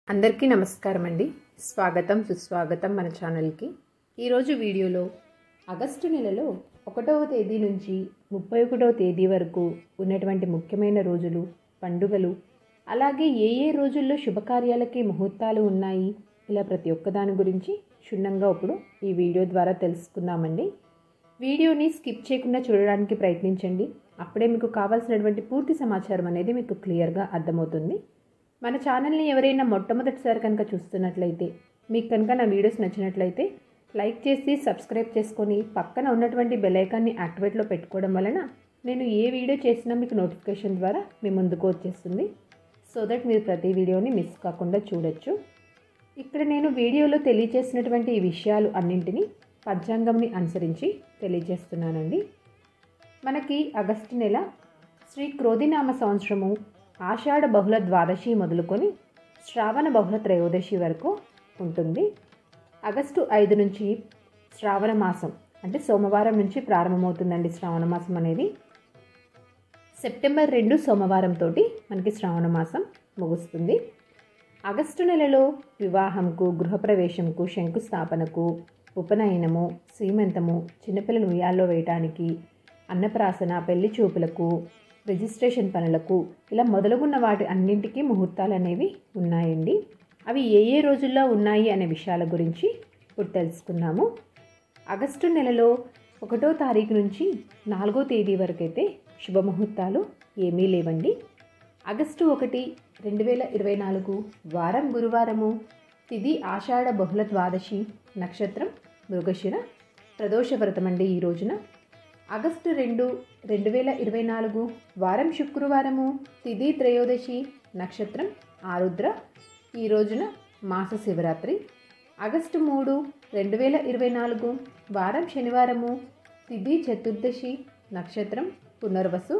అందరికీ నమస్కారం అండి. స్వాగతం సుస్వాగతం మన ఛానల్కి. ఈరోజు వీడియోలో ఆగస్టు నెలలో 1వ తేదీ నుంచి 31వ తేదీ వరకు ఉన్నటువంటి ముఖ్యమైన రోజులు, పండుగలు, అలాగే ఏ రోజుల్లో శుభకార్యాలకి ముహూర్తాలు ఉన్నాయి, ఇలా ప్రతి ఒక్కదాని గురించి క్షుణ్ణంగా ఇప్పుడు ఈ వీడియో ద్వారా తెలుసుకుందామండి. వీడియోని స్కిప్ చేయకుండా చూడడానికి ప్రయత్నించండి. అప్పుడే మీకు కావాల్సినటువంటి పూర్తి సమాచారం అనేది మీకు క్లియర్గా అర్థమవుతుంది. మన ఛానల్ని ఎవరైనా మొట్టమొదటిసారి కనుక చూస్తున్నట్లయితే, మీకు కనుక నా వీడియోస్ నచ్చినట్లయితే లైక్ చేసి సబ్స్క్రైబ్ చేసుకొని పక్కన ఉన్నటువంటి బెల్ ఐకాన్ని యాక్టివేట్లో పెట్టుకోవడం వలన నేను ఏ వీడియో చేసినా మీకు నోటిఫికేషన్ ద్వారా మీ ముందుకు వచ్చేస్తుంది. సో దట్ మీరు ప్రతి వీడియోని మిస్ కాకుండా చూడొచ్చు. ఇక్కడ నేను వీడియోలో తెలియజేసినటువంటి ఈ విషయాలు అన్నింటినీ పంచాంగంని అనుసరించి తెలియజేస్తున్నానండి. మనకి ఆగస్టు నెల శ్రీ క్రోధినామ సంవత్సరము ఆషాఢ బహుళ ద్వాదశి మొదలుకొని శ్రావణ బహుళ త్రయోదశి వరకు ఉంటుంది. ఆగస్టు 5 నుంచి శ్రావణ మాసం అంటే సోమవారం నుంచి ప్రారంభమవుతుందండి. శ్రావణ మాసం అనేది సెప్టెంబర్ 2 సోమవారంతో మనకి శ్రావణ మాసం ముగుస్తుంది. ఆగస్టు నెలలో వివాహంకు, గృహప్రవేశంకు, శంకుస్థాపనకు, ఉపనయనము, సీమంతము, చిన్నపిల్లలు ఉయ్యాల్లో వేయటానికి, అన్నప్రాసన, పెళ్లి చూపులకు, రిజిస్ట్రేషన్ పనులకు, ఇలా మొదలుగున్న వాటి అన్నింటికీ ముహూర్తాలు అనేవి ఉన్నాయండి. అవి ఏ రోజుల్లో ఉన్నాయి అనే విషయాల గురించి ఇప్పుడు తెలుసుకుందాము. ఆగస్టు నెలలో 1వ తారీఖు నుంచి 4వ తేదీ వరకు అయితే శుభముహూర్తాలు ఏమీ లేవండి. ఆగస్టు 1, 2024 వారం గురువారము, తిథి ఆషాఢ బహుళ ద్వాదశి, నక్షత్రం మృగశిర, ప్రదోష వ్రతం అండి ఈ రోజున. ఆగస్టు 2, 2024 వారం శుక్రవారము, తిథి త్రయోదశి, నక్షత్రం ఆరుద్ర, ఈ రోజున మాస శివరాత్రి. ఆగస్టు 3, 2024 వారం శనివారము, తిథి చతుర్దశి, నక్షత్రం పునర్వసు,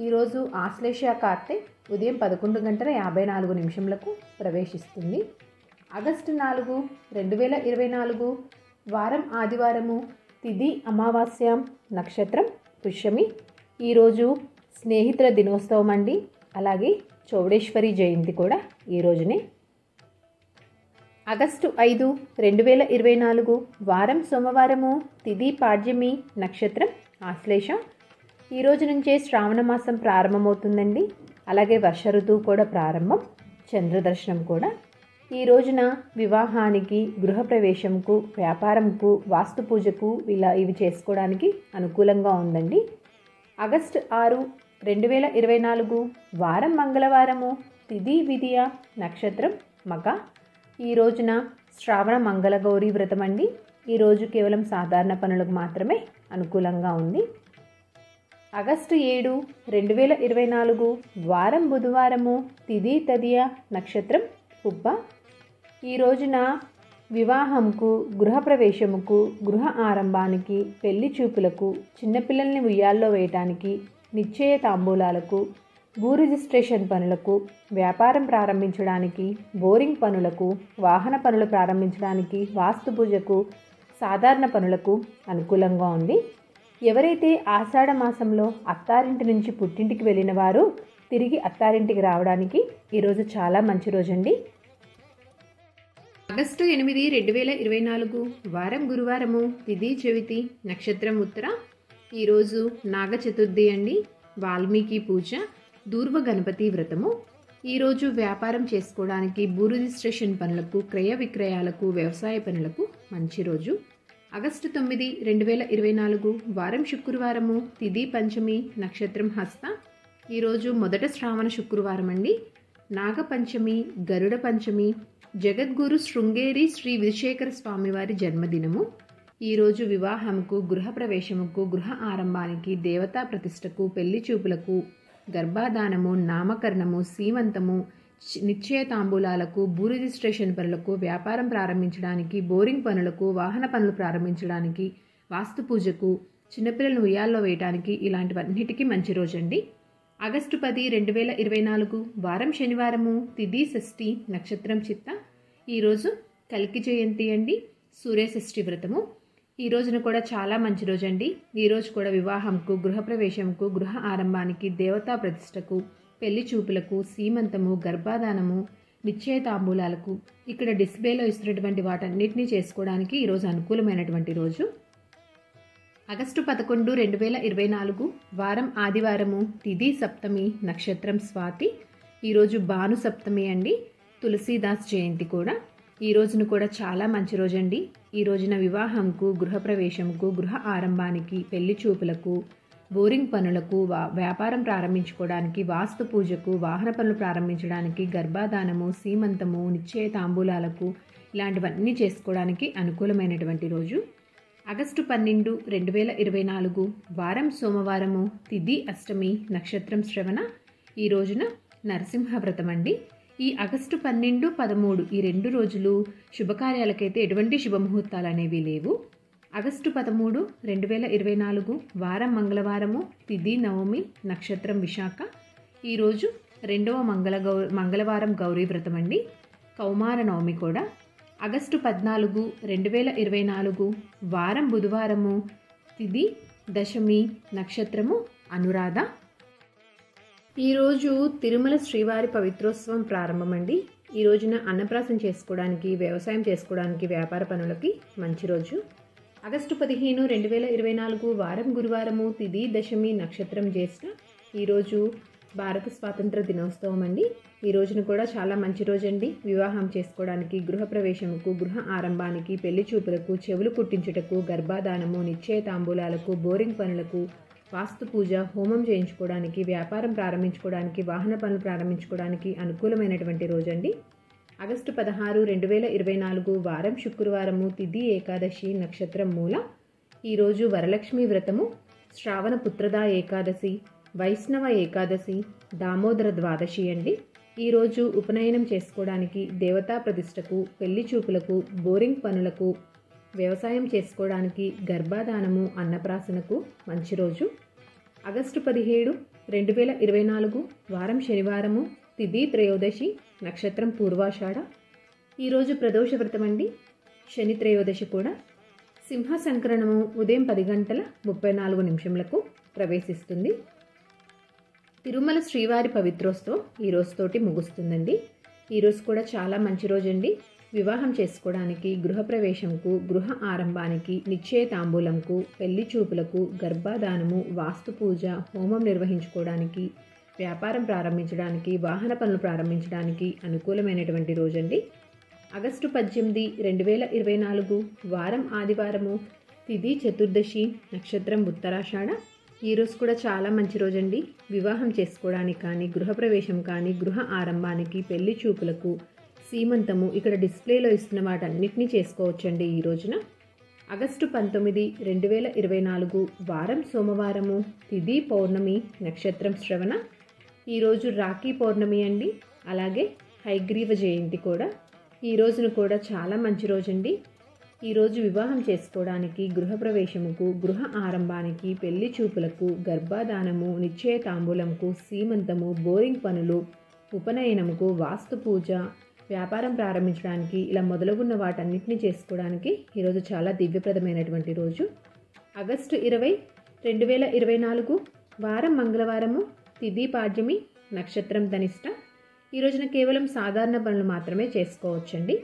ఈరోజు ఆశ్లేష కార్తె ఉదయం 11:54 ప్రవేశిస్తుంది. ఆగస్టు 4, 2024 వారం ఆదివారము, తిథి అమావాస్య, నక్షత్రం పుష్యమి, ఈరోజు స్నేహితుల దినోత్సవం అండి. అలాగే చౌడేశ్వరి జయంతి కూడా ఈ రోజునే. ఆగస్టు 5, 2024 వారం సోమవారము, తిథి పాడ్యమి, నక్షత్రం ఆశ్లేష, ఈ రోజు నుంచే శ్రావణ మాసం ప్రారంభమవుతుందండి. అలాగే వర్ష ఋతువు కూడా ప్రారంభం, చంద్రదర్శనం కూడా. ఈ రోజున వివాహానికి, గృహప్రవేశంకు, వ్యాపారంకు, వాస్తు పూజకు ఇవి చేసుకోవడానికి అనుకూలంగా ఉందండి. ఆగస్టు 6, 2024 వారం మంగళవారము, తిథి విదియ, నక్షత్రం మగ, ఈ రోజున శ్రావణ మంగళగౌరి వ్రతం అండి. ఈరోజు కేవలం సాధారణ పనులకు మాత్రమే అనుకూలంగా ఉంది. ఆగస్టు 7, 2024 వారం బుధవారము, తిథి తదియ, నక్షత్రం పుబ్బ, ఈ రోజున వివాహంకు, గృహప్రవేశముకు, గృహ ఆరంభానికి, పెళ్లి చూపులకు, చిన్నపిల్లల్ని ఉయ్యాల్లో వేయటానికి, నిశ్చయ తాంబూలాలకు, భూ రిజిస్ట్రేషన్ పనులకు, వ్యాపారం ప్రారంభించడానికి, బోరింగ్ పనులకు, వాహన పనులు ప్రారంభించడానికి, వాస్తు పూజకు, సాధారణ పనులకు అనుకూలంగా ఉంది. ఎవరైతే ఆషాఢ మాసంలో అత్తారింటి నుంచి పుట్టింటికి వెళ్ళిన వారు తిరిగి అత్తారింటికి రావడానికి ఈరోజు చాలా మంచి రోజండి. ఆగస్టు 8, 2024 వారం గురువారము, తిథి చవితి, నక్షత్రం ఉత్తర, ఈరోజు నాగ చతుర్థి అండి. వాల్మీకి పూజ, దూర్వ గణపతి వ్రతము, ఈరోజు వ్యాపారం చేసుకోవడానికి, భూ రిజిస్ట్రేషన్ పనులకు, క్రయ విక్రయాలకు, వ్యవసాయ పనులకు మంచి రోజు. ఆగస్టు 9, 2024 వారం శుక్రవారము, తిథి పంచమి, నక్షత్రం హస్త, ఈరోజు మొదట శ్రావణ శుక్రవారం అండి. నాగపంచమి, గరుడ పంచమి, జగద్గురు శృంగేరి శ్రీ విధుశేఖర స్వామివారి జన్మదినము. ఈరోజు వివాహంకు, గృహప్రవేశముకు, గృహ ఆరంభానికి, దేవతా ప్రతిష్టకు, పెళ్లి చూపులకు, గర్భాధానము, నామకరణము, సీమంతము, నిశ్చయ తాంబూలాలకు, భూ రిజిస్ట్రేషన్ పనులకు, వ్యాపారం ప్రారంభించడానికి, బోరింగ్ పనులకు, వాహన పనులు ప్రారంభించడానికి, వాస్తు పూజకు, చిన్నపిల్లలను ఉయ్యాల్లో వేయటానికి, ఇలాంటివన్నిటికీ మంచి రోజండి. ఆగస్టు 10, 2024 వారం శనివారము, తిథి షష్ఠి, నక్షత్రం చిత్త, ఈరోజు కల్కి జయంతి అండి. సూర్య షష్ఠి వ్రతము, ఈ రోజున కూడా చాలా మంచి రోజండి. ఈరోజు కూడా వివాహంకు, గృహప్రవేశంకు, గృహ ఆరంభానికి, దేవతా ప్రతిష్టకు, పెళ్లి చూపులకు, సీమంతము, గర్భాధానము, నిశ్చయ తాంబూలాలకు ఇక్కడ డిస్ప్లేలో ఇస్తున్నటువంటి వాటన్నిటినీ చేసుకోవడానికి ఈరోజు అనుకూలమైనటువంటి రోజు. ఆగస్టు 11, 2024 వారం ఆదివారము, తిథి సప్తమి, నక్షత్రం స్వాతి. ఈరోజు భాను సప్తమి అండి, తులసీదాస్ జయంతి కూడా. ఈ రోజును కూడా చాలా మంచి రోజండి. ఈ రోజున వివాహంకు, గృహప్రవేశంకు, గృహ ఆరంభానికి, పెళ్లి చూపులకు, బోరింగ్ పనులకు, వ్యాపారం ప్రారంభించుకోవడానికి, వాస్తు పూజకు, వాహన పనులు ప్రారంభించడానికి, గర్భాధానము, సీమంతము, నిశ్చయ తాంబూలాలకు ఇలాంటివన్నీ చేసుకోవడానికి అనుకూలమైనటువంటి రోజు. ఆగస్టు 12, 2024 వారం సోమవారము, తిథి అష్టమి, నక్షత్రం శ్రవణ. ఈ రోజున నరసింహ వ్రతం అండి. ఈ ఆగస్టు 12, 13 ఈ 2 రోజులు శుభకార్యాలకైతే ఎటువంటి శుభముహూర్తాలు అనేవి లేవు. ఆగస్టు 13, 2024 వారం మంగళవారము, తిథి నవమి, నక్షత్రం విశాఖ. ఈరోజు 2వ మంగళవారం గౌరీ వ్రతం అండి, కౌమార నవమి కూడా. ఆగస్టు 14, 2024 వారం బుధవారము, తిథి దశమి, నక్షత్రము అనురాధ. ఈరోజు తిరుమల శ్రీవారి పవిత్రోత్సవం ప్రారంభమండి. ఈ రోజున అన్నప్రాసం చేసుకోవడానికి, వ్యవసాయం చేసుకోవడానికి, వ్యాపార పనులకి మంచి రోజు. ఆగస్టు 15, 2024 వారం గురువారము, తిథి దశమి, నక్షత్రం జ్యేష్ఠ. ఈరోజు భారత స్వాతంత్ర దినోత్సవం అండి. ఈ రోజున కూడా చాలా మంచి రోజండి. వివాహం చేసుకోవడానికి, గృహప్రవేశముకు, గృహ ఆరంభానికి, పెళ్లి చూపులకు, చెవులు కుట్టించుటకు, గర్భాధానము, నిశ్చయ తాంబూలాలకు, బోరింగ్ పనులకు, వాస్తు పూజ, హోమం చేయించుకోవడానికి, వ్యాపారం ప్రారంభించుకోవడానికి, వాహన పనులు ప్రారంభించుకోవడానికి అనుకూలమైనటువంటి రోజండి. ఆగస్టు 16, 2024 వారం శుక్రవారము, తిథి ఏకాదశి, నక్షత్రం మూల. ఈరోజు వరలక్ష్మి వ్రతము, శ్రావణ పుత్రదా ఏకాదశి, వైష్ణవ ఏకాదశి, దామోదర ద్వాదశి అండి. ఈరోజు ఉపనయనం చేసుకోవడానికి, దేవతా ప్రతిష్టకు, పెళ్లి చూపులకు, బోరింగ్ పనులకు, వ్యవసాయం చేసుకోవడానికి, గర్భాధానము, అన్నప్రాసనకు మంచి రోజు. ఆగస్టు 17, 2024 వారం శనివారము, తిథి త్రయోదశి, నక్షత్రం పూర్వాషాఢ. ఈరోజు ప్రదోష వ్రతం అండి, శని త్రయోదశి కూడా. సింహ సంక్రమణము ఉదయం 10:34 ప్రవేశిస్తుంది. తిరుమల శ్రీవారి పవిత్రోత్సవం ఈ రోజుతోటి ముగుస్తుందండి. ఈరోజు కూడా చాలా మంచి రోజండి. వివాహం చేసుకోవడానికి, గృహప్రవేశంకు, గృహ ఆరంభానికి, నిశ్చయ తాంబూలంకు, పెళ్లి చూపులకు, గర్భాధానము, వాస్తు పూజ, హోమం నిర్వహించుకోవడానికి, వ్యాపారం ప్రారంభించడానికి, వాహన పనులు ప్రారంభించడానికి అనుకూలమైనటువంటి రోజండి. ఆగస్టు 18, 2024 వారం ఆదివారము, తిథి చతుర్దశి, నక్షత్రం ఉత్తరాషాఢ. ఈరోజు కూడా చాలా మంచి రోజండి. వివాహం చేసుకోవడానికి కానీ, గృహప్రవేశం కానీ, గృహ ఆరంభానికి, పెళ్లి చూపులకు, సీమంతము ఇక్కడ డిస్ప్లేలో ఇస్తున్న వాటన్నిటినీ చేసుకోవచ్చండి ఈ రోజున. ఆగస్టు 19, 2024 వారం సోమవారము, తిథి పౌర్ణమి, నక్షత్రం శ్రవణ. ఈరోజు రాఖీ పౌర్ణమి అండి, అలాగే హైగ్రీవ జయంతి కూడా. ఈ రోజును కూడా చాలా మంచి రోజండి. ఈరోజు వివాహం చేసుకోవడానికి, గృహప్రవేశముకు, గృహ ఆరంభానికి, పెళ్లి చూపులకు, గర్భాధానము, నిశ్చయ తాంబూలంకు, సీమంతము, బోరింగ్ పనులు, ఉపనయనముకు, వాస్తు పూజ, వ్యాపారం ప్రారంభించడానికి ఇలా మొదలుగున్న వాటన్నిటినీ చేసుకోవడానికి ఈరోజు చాలా దివ్యప్రదమైనటువంటి రోజు. ఆగస్టు 20, 2024 వారం మంగళవారము, తిథి పాడ్యమి, నక్షత్రం ధనిష్ట. ఈ రోజున కేవలం సాధారణ పనులు మాత్రమే చేసుకోవచ్చండి.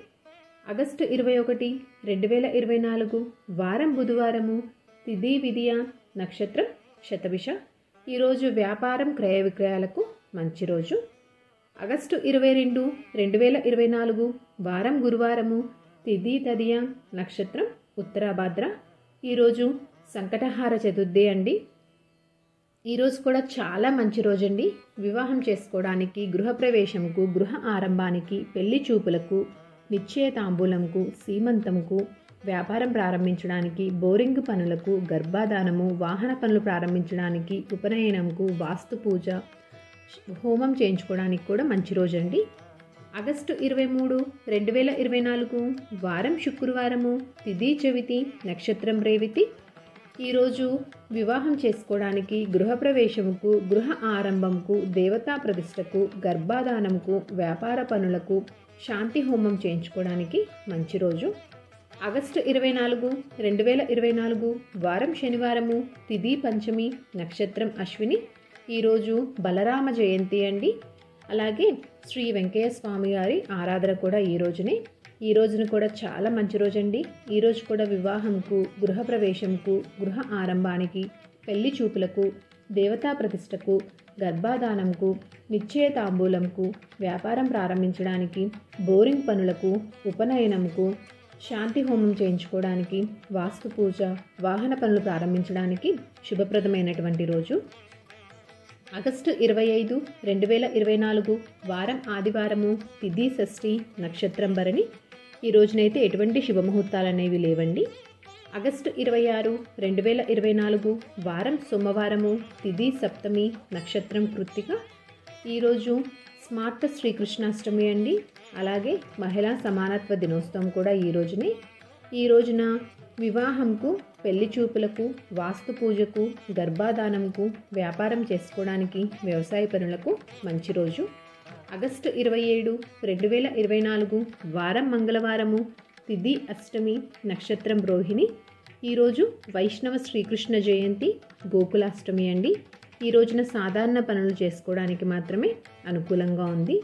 ఆగస్టు 21, 2024 వారం బుధవారము, తిథి విదియ, నక్షత్రం శతభిష. ఈరోజు వ్యాపారం, క్రయ విక్రయాలకు మంచి రోజు. ఆగస్టు 22, 2024 వారం గురువారము, తిథి తదియ, నక్షత్రం ఉత్తరాభాద్ర. ఈరోజు సంకటహార చతుర్థి అండి. ఈరోజు కూడా చాలా మంచి రోజండి. వివాహం చేసుకోవడానికి, గృహప్రవేశంకు, గృహ ఆరంభానికి, పెళ్లి చూపులకు, నిశ్చయ తాంబూలంకు, సీమంతంకు, వ్యాపారం ప్రారంభించడానికి, బోరింగ్ పనులకు, గర్భాధానము, వాహన పనులు ప్రారంభించడానికి, ఉపనయనంకు, వాస్తు పూజ, హోమం చేయించుకోవడానికి కూడా మంచి రోజండి. ఆగస్టు 23, 2024 వారం శుక్రవారము, తిథి చవితి, నక్షత్రం రేవతి. ఈరోజు వివాహం చేసుకోవడానికి, గృహప్రవేశముకు, గృహ ఆరంభంకు, దేవతా ప్రతిష్టకు, గర్భాధానంకు, వ్యాపార పనులకు, శాంతి హోమం చేయించుకోవడానికి మంచి రోజు. ఆగస్టు 24, 2024 వారం శనివారము, తిథి పంచమి, నక్షత్రం అశ్విని. ఈరోజు బలరామ జయంతి అండి. అలాగే శ్రీ వెంకయ్య స్వామి గారి ఆరాధన కూడా ఈ రోజున కూడా చాలా మంచి రోజండి. ఈరోజు కూడా వివాహంకు, గృహప్రవేశంకు, గృహ ఆరంభానికి, పెళ్లి చూపులకు, దేవతా ప్రతిష్టకు, గర్భాధానంకు, నిశ్చయ తాంబూలంకు, వ్యాపారం ప్రారంభించడానికి, బోరింగ్ పనులకు, ఉపనయనంకు, శాంతి హోమం చేయించుకోవడానికి, వాస్తు పూజ, వాహన పనులు ప్రారంభించడానికి శుభప్రదమైనటువంటి రోజు. ఆగస్టు 25, 2024 వారం ఆదివారము, తిథి షష్ఠి, నక్షత్రం భరణి. ఈ రోజునైతే ఎటువంటి శుభముహూర్తాలు అనేవి లేవండి. ఆగస్టు 26, 2024 వారం సోమవారము, తిథి సప్తమి, నక్షత్రం కృత్తిక. ఈరోజు స్మార్త శ్రీకృష్ణాష్టమి అండి. అలాగే మహిళా సమానత్వ దినోత్సవం కూడా ఈ రోజున వివాహంకు, పెళ్లి చూపులకు, వాస్తు పూజకు, గర్భాధానంకు, వ్యాపారం చేసుకోవడానికి, వ్యవసాయ పనులకు మంచి రోజు. ఆగస్టు 27, 2024 వారం మంగళవారము, తిథి అష్టమి, నక్షత్రం రోహిణి. ఈరోజు వైష్ణవ శ్రీకృష్ణ జయంతి, గోకులాష్టమి అండి. ఈ రోజున సాధారణ పనులు చేసుకోవడానికి మాత్రమే అనుకూలంగా ఉంది.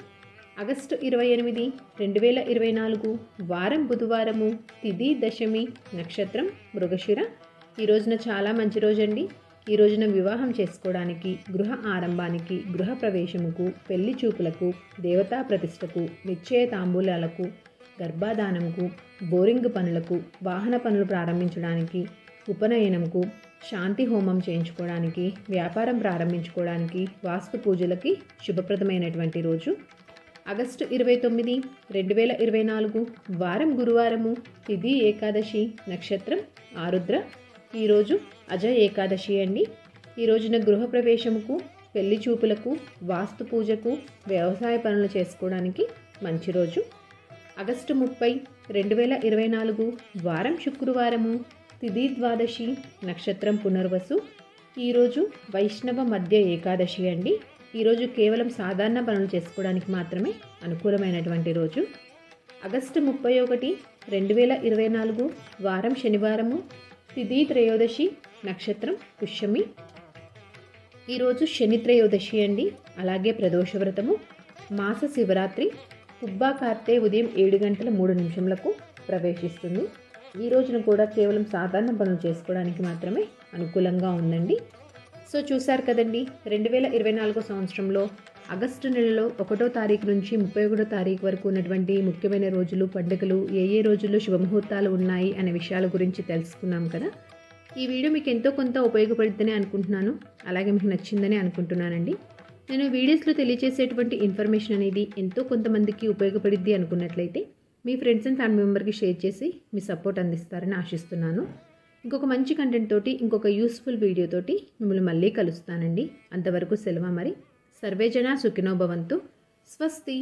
ఆగస్టు 28, 2024 వారం బుధవారము, తిథి దశమి, నక్షత్రం మృగశిర. ఈ రోజున చాలా మంచి రోజండి. ఈ రోజున వివాహం చేసుకోవడానికి, గృహ ఆరంభానికి, గృహ ప్రవేశముకు, పెళ్లి చూపులకు, దేవతా ప్రతిష్టకు, నిశ్చయ తాంబూలాలకు, గర్భాధానంకు, బోరింగ్ పనులకు, వాహన పనులు ప్రారంభించడానికి, ఉపనయనంకు, శాంతి హోమం చేయించుకోవడానికి, వ్యాపారం ప్రారంభించుకోవడానికి, వాస్తు పూజలకి శుభప్రదమైనటువంటి రోజు. ఆగస్టు 29, 2024 వారం గురువారము, తిథి ఏకాదశి, నక్షత్రం ఆరుద్ర. ఈరోజు అజ ఏకాదశి అండి. ఈ రోజున గృహప్రవేశముకు, పెళ్లి చూపులకు, వాస్తు పూజకు, వ్యవసాయ పనులు చేసుకోవడానికి మంచి రోజు. ఆగస్టు 30, 2024 వారం శుక్రవారము, తిథి ద్వాదశి, నక్షత్రం పునర్వసు. ఈరోజు వైష్ణవ మధ్య ఏకాదశి అండి. ఈరోజు కేవలం సాధారణ పనులు చేసుకోవడానికి మాత్రమే అనుకూలమైనటువంటి రోజు. ఆగస్టు 31, 2024 వారం శనివారము, తిథి త్రయోదశి, నక్షత్రం పుష్యమి. ఈరోజు శని త్రయోదశి అండి. అలాగే ప్రదోష వ్రతము, మాస శివరాత్రి, పుబ్బా కార్తె ఉదయం 7:03 ప్రవేశిస్తుంది. ఈ రోజున కూడా కేవలం సాధారణ పనులు చేసుకోవడానికి మాత్రమే అనుకూలంగా ఉందండి. సో చూశారు కదండి, 2024 సంవత్సరంలో ఆగస్టు నెలలో 1వ తారీఖు నుంచి 31వ తారీఖు వరకు ఉన్నటువంటి ముఖ్యమైన రోజులు, పండుగలు, ఏ రోజుల్లో శుభముహూర్తాలు ఉన్నాయి అనే విషయాల గురించి తెలుసుకున్నాం కదా. ఈ వీడియో మీకు ఎంతో కొంత ఉపయోగపడుతుందని అనుకుంటున్నాను. అలాగే మీకు నచ్చిందని అనుకుంటున్నానండి. నేను వీడియోస్లో తెలియజేసేటువంటి ఇన్ఫర్మేషన్ అనేది ఎంతో కొంతమందికి ఉపయోగపడుద్ది అనుకున్నట్లయితే మీ ఫ్రెండ్స్ అండ్ ఫ్యామిలీ మెంబర్కి షేర్ చేసి మీ సపోర్ట్ అందిస్తారని ఆశిస్తున్నాను. ఇంకొక మంచి కంటెంట్ తోటి, ఇంకొక యూస్ఫుల్ వీడియోతోటి మిమ్మల్ని మళ్ళీ కలుస్తానండి. అంతవరకు సెలవు మరి. సర్వేజన సుఖినో భవంతు. స్వస్తి.